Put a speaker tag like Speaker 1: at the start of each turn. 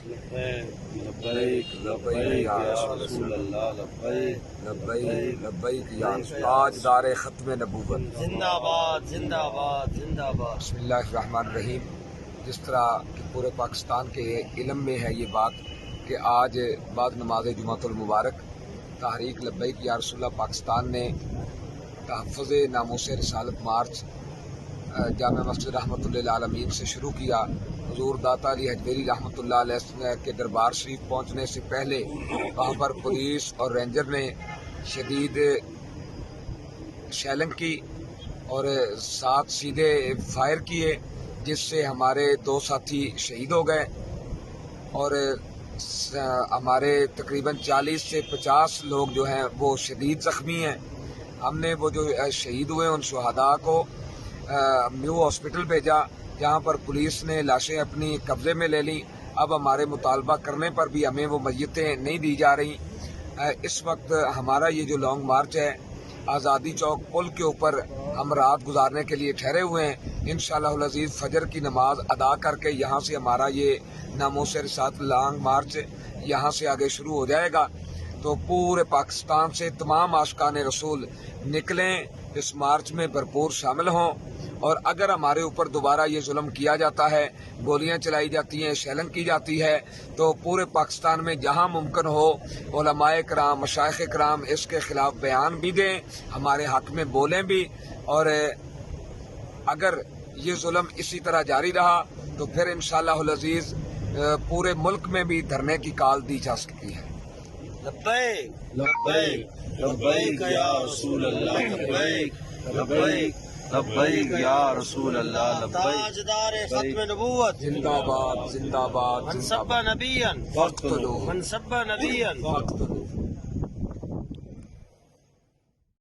Speaker 1: لبیک لبیک یا رسول اللہ لبیک لبیک لبیک یا تاجدار ختم نبوت
Speaker 2: زندہ باد زندہ باد زندہ باد۔
Speaker 1: بسم اللہ الرحمن الرحیم۔ جس طرح کہ پورے پاکستان کے علم میں ہے یہ بات کہ آج بعد نماز جمعۃ المبارک تحریک لبیک یا رسول اللہ پاکستان نے تحفظ ناموس رسالت مارچ جامع مسجد رحمۃ اللہ عالمین سے شروع کیا۔ حضور داتا علی حجویری رحمۃ اللہ علیہ کے دربار شریف پہنچنے سے پہلے وہاں پر پولیس اور رینجر نے شدید شیلنگ کی اور 7 سیدھے فائر کیے، جس سے ہمارے 2 ساتھی شہید ہو گئے اور ہمارے تقریباً 40 سے 50 لوگ جو ہیں وہ شدید زخمی ہیں۔ ہم نے وہ جو شہید ہوئے ان شہداء کو نیو ہاسپٹل بھیجا، جہاں پر پولیس نے لاشیں اپنی قبضے میں لے لیں۔ اب ہمارے مطالبہ کرنے پر بھی ہمیں وہ میتیں نہیں دی جا رہی۔ اس وقت ہمارا یہ جو لانگ مارچ ہے، آزادی چوک پل کے اوپر ہم رات گزارنے کے لیے ٹھہرے ہوئے ہیں۔ انشاءاللہ العزیز فجر کی نماز ادا کر کے یہاں سے ہمارا یہ ناموس رسالت لانگ مارچ یہاں سے آگے شروع ہو جائے گا۔ تو پورے پاکستان سے تمام عاشقان رسول نکلیں، اس مارچ میں بھرپور شامل ہوں، اور اگر ہمارے اوپر دوبارہ یہ ظلم کیا جاتا ہے، گولیاں چلائی جاتی ہیں، شیلنگ کی جاتی ہے، تو پورے پاکستان میں جہاں ممکن ہو علماء کرام، مشائخ کرام اس کے خلاف بیان بھی دیں، ہمارے حق میں بولیں بھی، اور اگر یہ ظلم اسی طرح جاری رہا تو پھر انشاءاللہ العزیز پورے ملک میں بھی دھرنے کی کال دی جا سکتی ہے۔
Speaker 2: لبیک
Speaker 3: لبیک لبیک یا رسول اللہ لبیک لبیک لبیک یا رسول اللہ لبیک
Speaker 2: تاجدار ختم نبوت
Speaker 1: زندہ باد زندہ باد
Speaker 2: من
Speaker 1: زندہ
Speaker 2: سب
Speaker 1: باد
Speaker 2: نبیا
Speaker 1: فقتلوہ
Speaker 2: من سب نبیا
Speaker 1: فقتلوہ